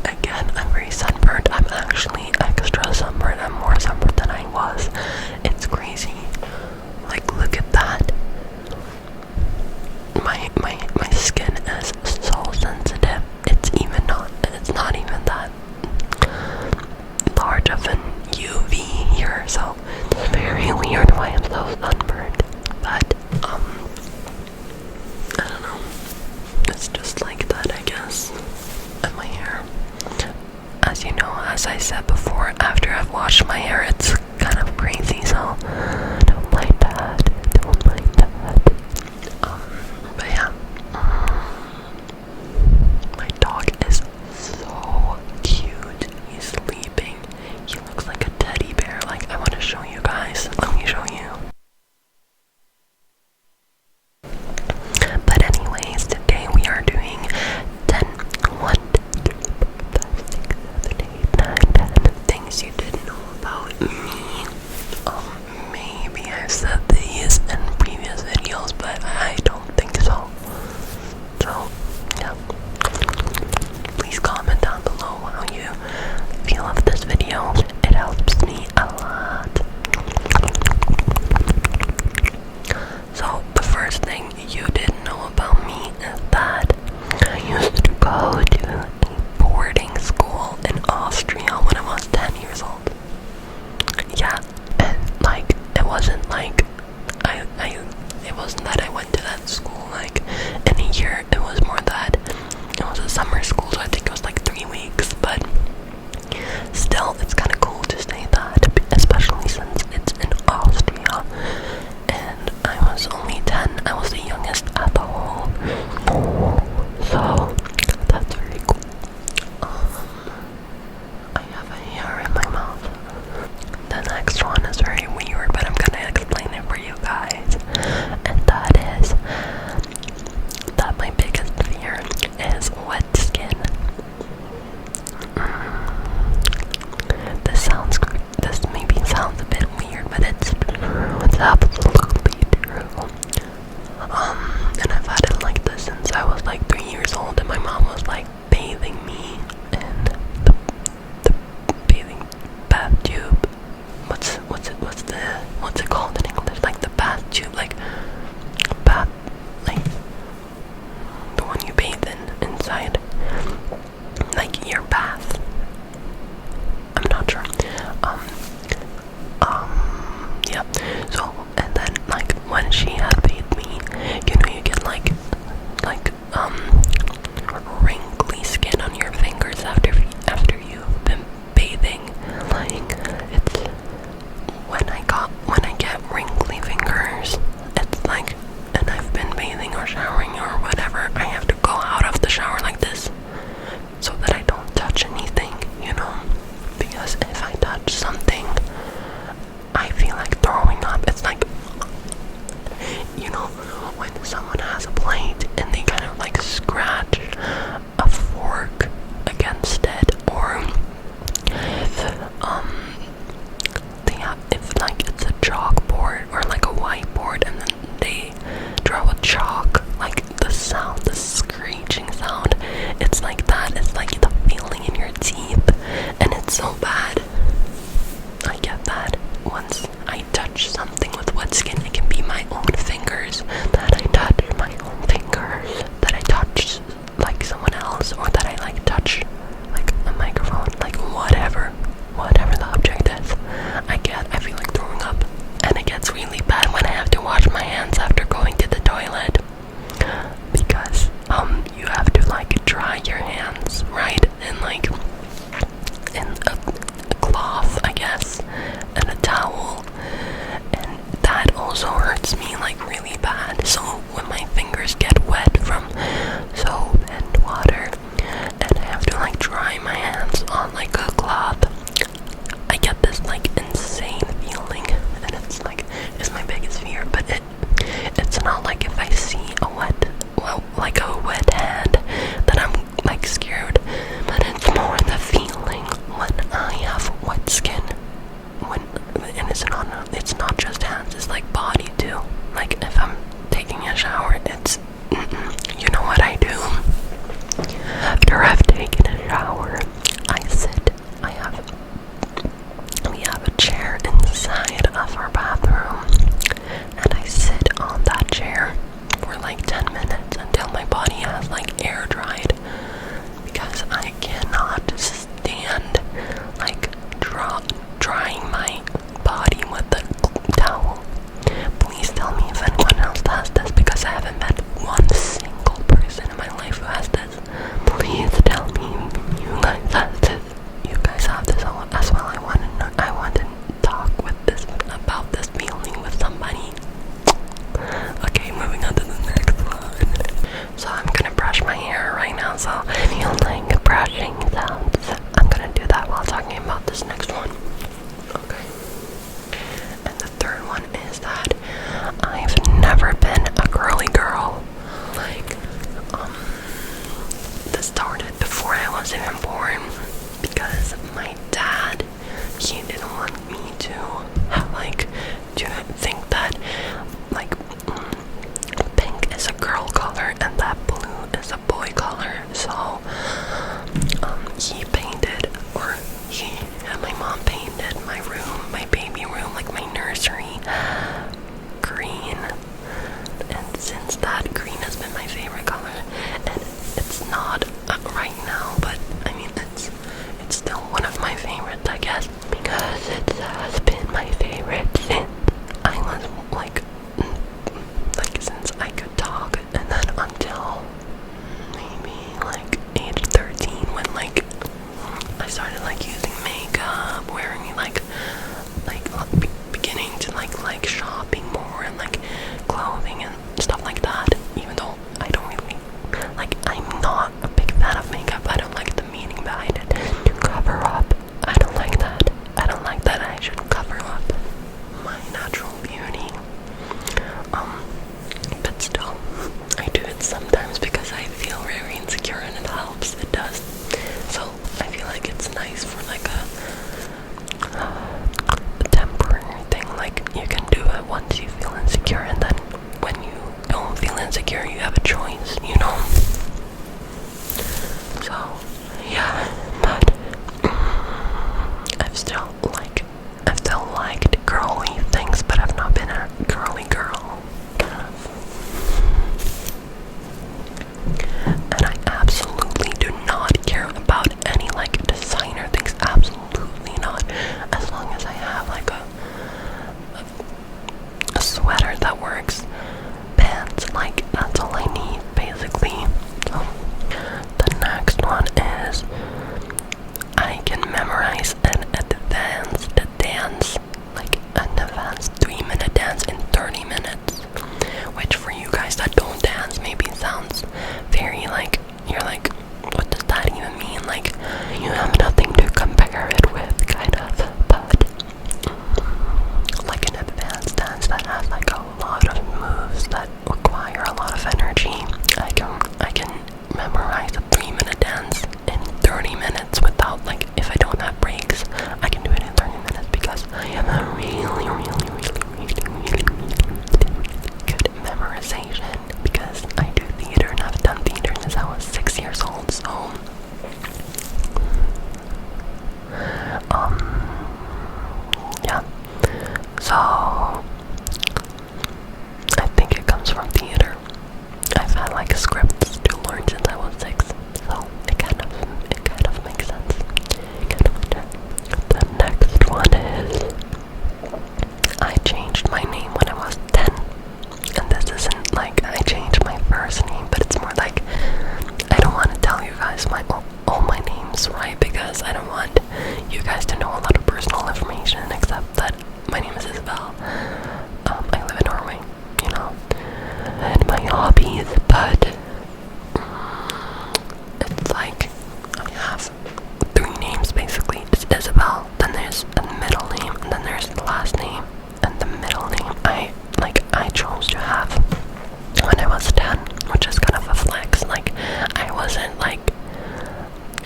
Again, I'm very sunburned. I'm actually extra sunburned. I'm more sunburned than I was. It's crazy. Like, look at that. My skin is so sensitive. It's not even that large of an UV here, so it's very weird why I'm so sunburned. But I don't know. It's just like that, I guess. And my hair, as you know, as I said before, after I've washed my hair, it's kind of crazy, so don't mind that. Don't mind that. But yeah. My dog is so cute. He's sleeping. He looks like a teddy bear. Like, I want to show you guys. Let me show you. But anyways, today we are doing 10 things you didn't know about me. Maybe I've said these in previous videos, but I don't think so. So, yeah. Please comment down below how you feel of this video. It helps me a lot. So, the first thing you didn't know about me is that I used to go to a boarding school in Austria when I was 10 years old. Yeah, and like, it wasn't like it wasn't that I went to that school like in a year. It was more that it was a summer school, so I think it was like 3 weeks, but still, it's kind of cool to say that, especially since it's in Austria, and I was only 10. I was the youngest at the whole, so that's very cool. I have a hair in my mouth. The next one is very weird, but I'm gonna explain it for you guys, and that is that my biggest fear is wet skin. This maybe sounds a bit weird, but it's true. It's absolutely true. And I've had it like this since I was like 3 years old, and my mom was like bathing me in the bathing bath tube. What's it called in English? Like the bath tube, like bath, like the one you bathe in inside, like your bath. I'm not sure. Yeah. So, and then like when she had bathed me, you know, you get like wrinkly skin on your fingers after you've been bathing. Like, it's when I get wrinkly fingers, it's like, and I've been bathing or showering or whatever, I have to go out of the shower like this so that I don't touch anything, you know, because if I touch something, I feel like throwing up. It's like, you know, when someone has a plate and they kind of like scratch a fork against it, or if like it's a chalkboard or like a whiteboard and then they draw a chalk, like the sound, the screeching sound, it's like that. It's like the feeling in your teeth, and it's so bad. I get that. Once I touch something with wet skin, it can be my own fingers, that I touch my own fingers, that I touch like someone else, or that I like touch like a microphone, like whatever the object is. I feel like throwing up, and it gets really bad when I have to wash my hands after going to the toilet, because you have to like dry your hands, right, and like in a cloth, I guess, and a towel, and that also hurts me like really bad. So when my fingers get wet from soap and water, and I have to like dry my hands on like a cloth, I get this like insane feeling, and it's like, it's my biggest fear. But it's not like if I see a wet hand that I'm like Also, if you like brushing sounds, I'm gonna do that while talking about this next one. Okay. And the third one is that I've never been a girly girl. Like, this started before I was even born because my dad, he didn't want me to have, like, to think that, like, pink is a girl color and that blue is a boy color. So, he painted, or he and my mom painted my room, my baby room, like my nursery, green. And since that, green has been my favorite color. And it's not right now, but I mean, it's still one of my favorites, I guess, because it has been my favorite since I was like since I could talk, and then until maybe like age 13, when like I started like using makeup, wearing like beginning to like shopping more and like clothing and stuff like that. Even though I don't really like, I'm not a big fan of makeup. I don't like the meaning behind it. To cover up, I don't like that. I don't like that I should cover up my natural beauty. But still, I do it sometimes because I feel very insecure and it helps. It does. So I feel like it's nice for like a temporary thing. Like, you can do it once you feel insecure, and then when you don't feel insecure, you have a choice, you know? So, yeah, but I've still liked girly things, but I've not been a girly girl, kind of. And I absolutely do not care about any like designer things, absolutely not. As long as I have like a sweater that works, pants, like that's all I need basically. So the next one is I can memorize an advanced dance, like an advanced 3-minute dance in 30 minutes, which for you guys that don't dance maybe sounds very like, you're like, what does that even mean? Like, you have nothing to compare it with, kind of. But like an advanced dance that has like a lot of moves that require a lot of energy, I can memorize a 3-minute dance in 30 minutes without, like, if I don't have breaks, I can do it in 30 minutes because I am a really good memorization, because I do theater and I've done theater since I was 6 years old. So yeah, so I think it comes from theater. I've had like scripts to learn since I was 6, so it kind of makes sense. The next one is I changed my name when I was 10, and this isn't like I changed my first name, but it's more like I don't want to tell you guys all my names, right? Because I don't want you guys to know a lot of personal information, except that my name is Isabel. I live in Norway, you know, and my hobbies, but it's like I have 3 names basically. It's Isabel, then there's a middle name, and then there's the last name. And the middle name I chose to have when I was 10, which is kind of a flex. Like, I wasn't like,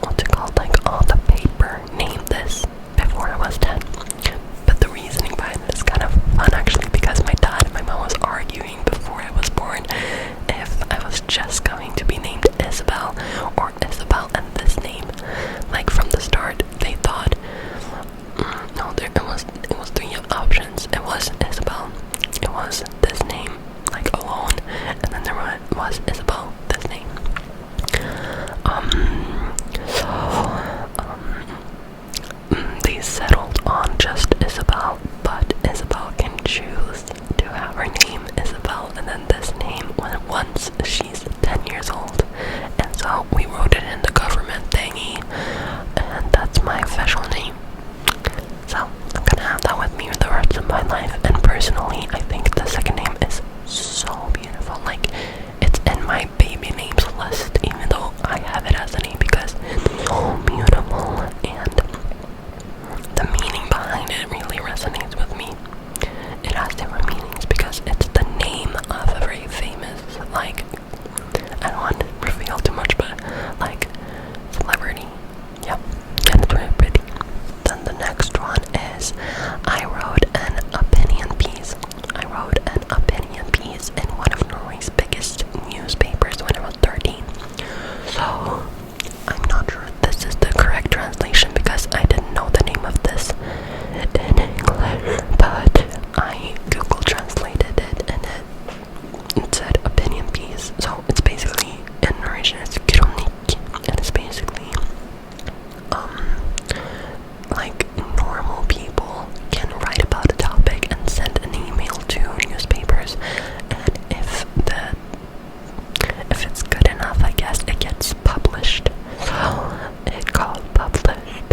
what's it called, like on the paper named this before I was 10. But the reasoning behind it is kind of fun actually, because my dad and my mom was arguing before I was born if I was just going to be named Isabel or Isabel and this name. Like, from the start they thought So I'm not sure if this is the correct translation because I didn't know the name of this in English, but I Google translated it and it said opinion piece. So it's basically, in narration it's kronik, and it's basically like normal people can write about a topic and send an email to newspapers, and if it's good enough, I guess it gets published. So it got published.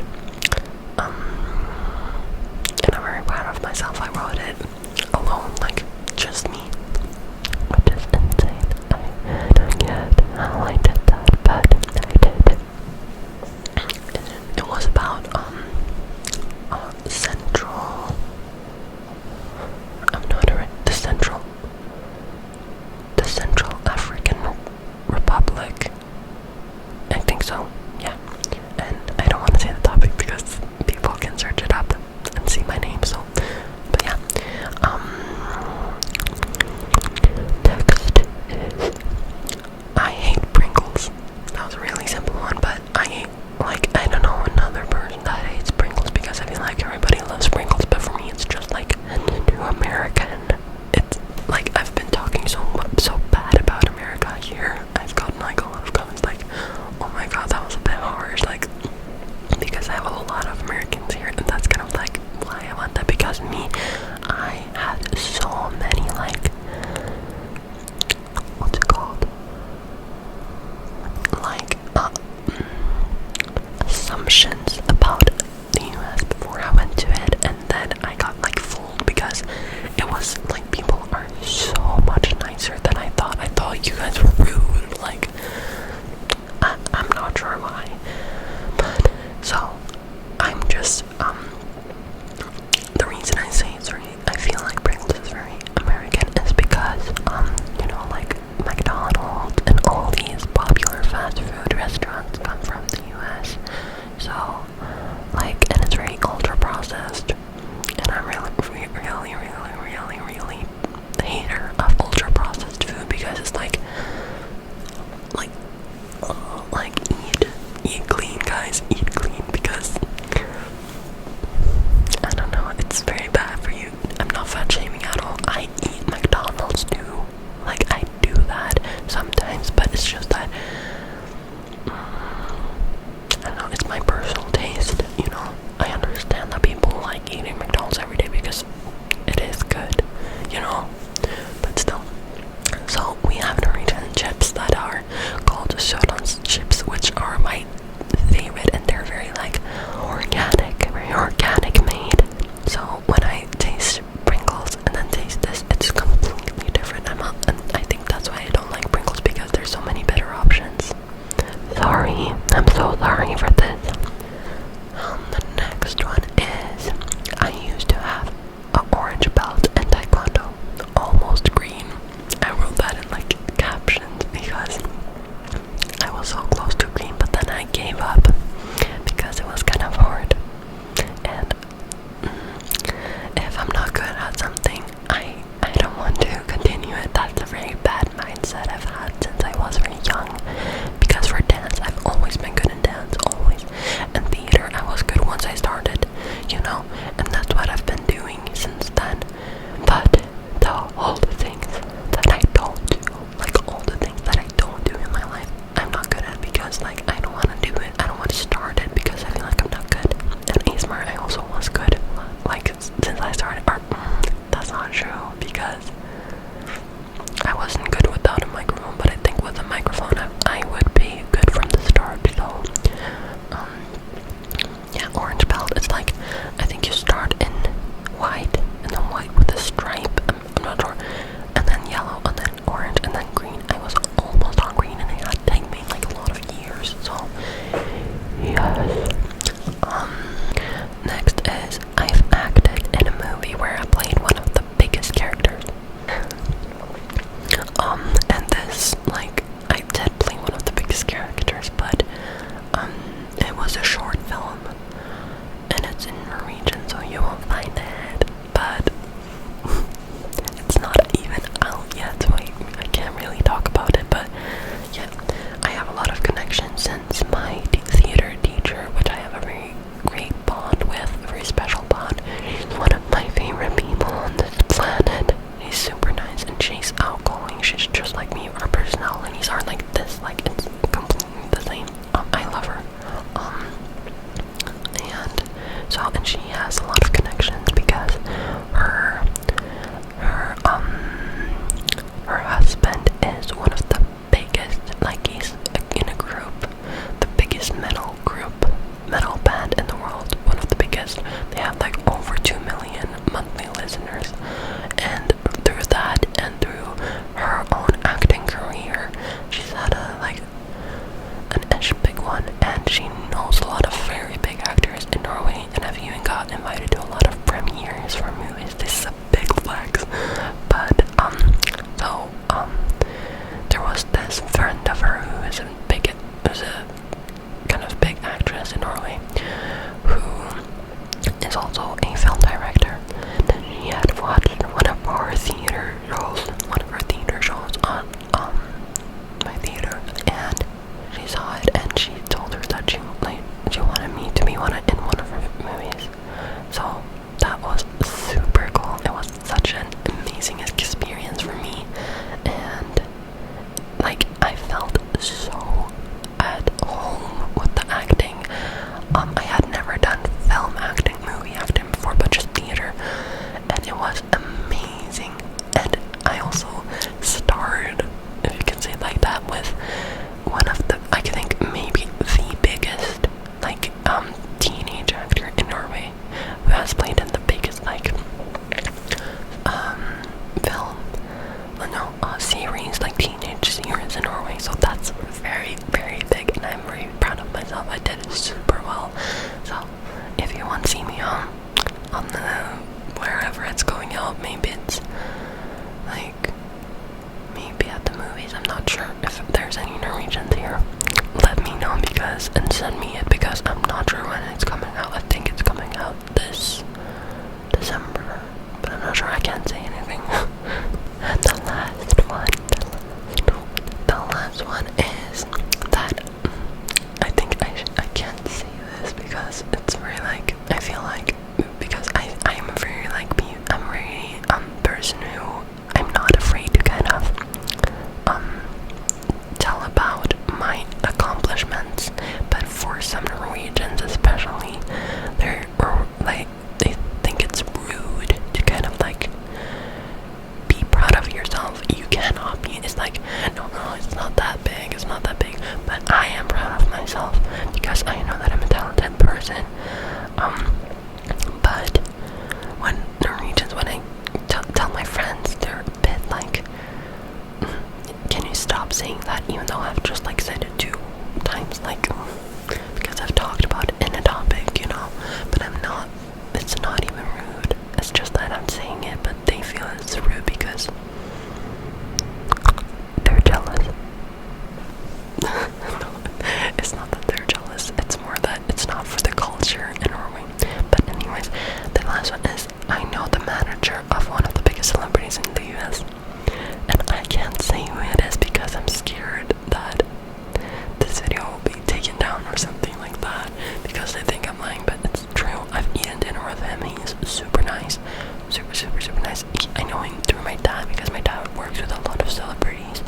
And I'm very proud of myself. I wrote it alone, like just me, which is insane. I don't get how I did that, but I did. It was about the Central African Republic. I think so, yeah. And I don't want to say the topic because people can search it up and see my name, so, but yeah. Next is, I hate Pringles. That was a really simple one, but I don't know another person that hates Pringles because I feel like everybody loves Pringles, but for me it's just like too American. It's like I've been talking so bad about America here. I've gotten like a lot of comments like, oh my god, that was a bit harsh, like, because I have a lot of Americans here, and that's kind of like why I want that, because I had so many like, what's it called, like assumptions about the US before I went to it, and then I got like fooled because it was like people are so much nicer than I thought. I thought you guys were rude, like I'm not sure why, but so I'm just the reason I say it's I feel like Pringles is very American is because you know, like McDonald's and all these popular fast food restaurants come from the US, so like, and it's very ultra processed, and I'm really hater of ultra processed food because it's like eat clean, guys, eat clean, because I don't know, it's very bad for you. I'm not fat shaming at all. I eat McDonald's too, like I do that sometimes, but it's just that I don't know, it's my personal taste, you know. I understand that people like eating McDonald's every day because it is good, you know, but still. So we have Norwegian chips that are called soooooooo chips, which are my favorite, and they're very like very organic made. So when I taste Pringles and then taste this, it's completely different. And I think that's why I don't like Pringles, because there's so many better options. Sorry, I'm so sorry for this. The next one is, I used to have an orange belt in Taekwondo, almost green. I wrote that in like captions because I was so close to green, but then I gave up because it was kind of hard. And if I'm not good at something, I don't want to continue it. That's a very bad mindset I've had since I was very young. Because for dance, I've always been good in dance, always. And theater, I was good once I started, you know, and that's what I've been doing since then. But all the things that I don't do, like all the things that I don't do in my life, I'm not good at because like I don't want to do it. I don't want to start it because I feel like I'm not good. And ASMR, I also was good, like since I started art. That's not true because I wasn't good without a microphone, but I think with a microphone I would be good from the start. So yeah, orange belt, it's like, I think you start in white, and then white with a stripe, I'm not sure, and then yellow, and then orange, and then green. I was almost on green, and it had taken me like a lot of years, so yes. Next is, I've acted in a movie where I played one of the biggest characters. And this, like, I did play one of the biggest send me it because I'm not sure when it's coming out. I think it's coming out this December, but I'm not sure. I can't say anything. And the last one is that I think I can't say this because it's very like, I feel like, because I'm a very like I'm a very person who I'm not afraid to kind of tell about my accomplishments, but for some Norwegians especially, they think it's rude to kind of like be proud of yourself. You cannot be. It's like, no, it's not that big. It's not that big. But I am proud of myself because I know that I'm a talented person. But when Norwegians, when I tell my friends, they're a bit like, can you stop saying that? Even though I've just like said it 2 times, like, because I've talked about it in a topic, you know. But I'm not. It's not even rude. It's just that I'm saying it, but they feel it's rude because they're jealous. No, it's not that they're jealous. It's more that it's not for the culture in Norway. But anyways, the last one is, I know the manager of one of the biggest celebrities in the US, and I can't say who it is because I'm scared that this video will be taken down or something like that because they think I'm lying, but it's true. I've eaten dinner with him. He's super nice, super nice. I know him through my dad because my dad works with a lot of celebrities,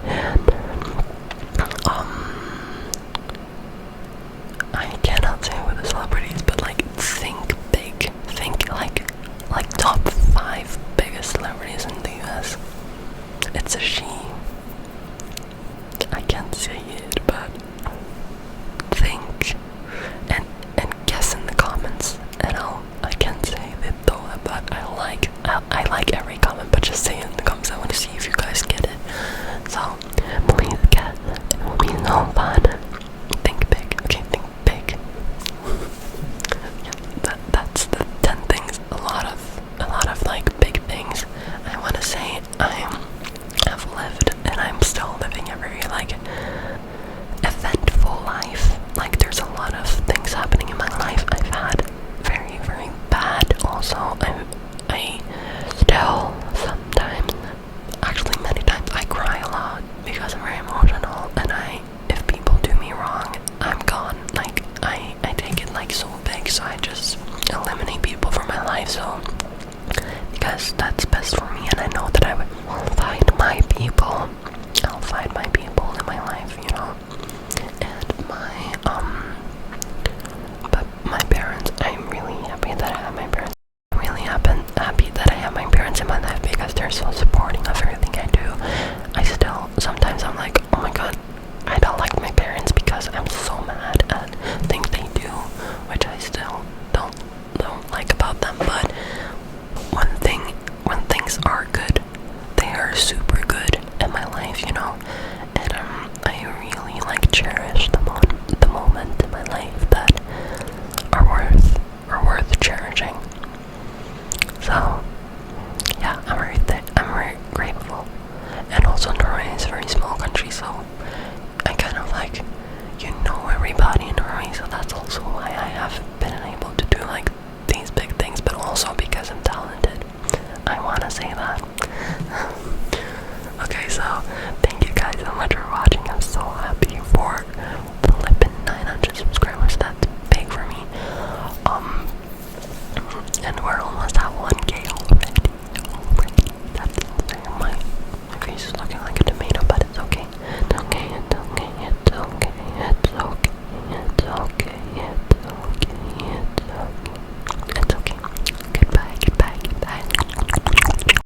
and I cannot say who the celebrities, but like think big, think like top 5 biggest celebrities in the US. It's a she. I can't say it, but think and guess in the comments, and I can't say it though, but I like every comment, but just say it in the comments. I want to see if you guys get it. So please guess. It will be so fun. Think big. Okay, think big. Yeah, that's the 10 things. A lot of like big things. I want to say I've lived and I'm still living a very like eventful life. Like there's a lot of things happening in my life. I've had very bad also. I still sometimes, actually many times, I cry a lot because I'm very emotional, and if people do me wrong, I'm gone. Like I take it like so big, so I just eliminate people from my life, so because that's best for me, and I know that I will find my people. I'll find my people in my life, you know. And but my parents, I'm really happy that I have my parents. I'm really happy that I have my parents in my life because they're so supporting of everything I do. I still, sometimes I'm like, oh my god, I don't like my parents because I'm so mad at things they do, which I still don't like about them. But when things are good, they are super good in my life, you know. And I really like cherish the moment in my life that are worth cherishing. So yeah, I'm very grateful. And also Norway is a very small country, so I kind of like, you know, everybody in Norway, so that's also why I have been able to do like these big things, but also because I'm talented. I want to say that. Okay, so thank you guys so much for watching. I'm so happy for flipping 900 subscribers. That's big for me. And we're almost at 1K already. That's insane. My face is looking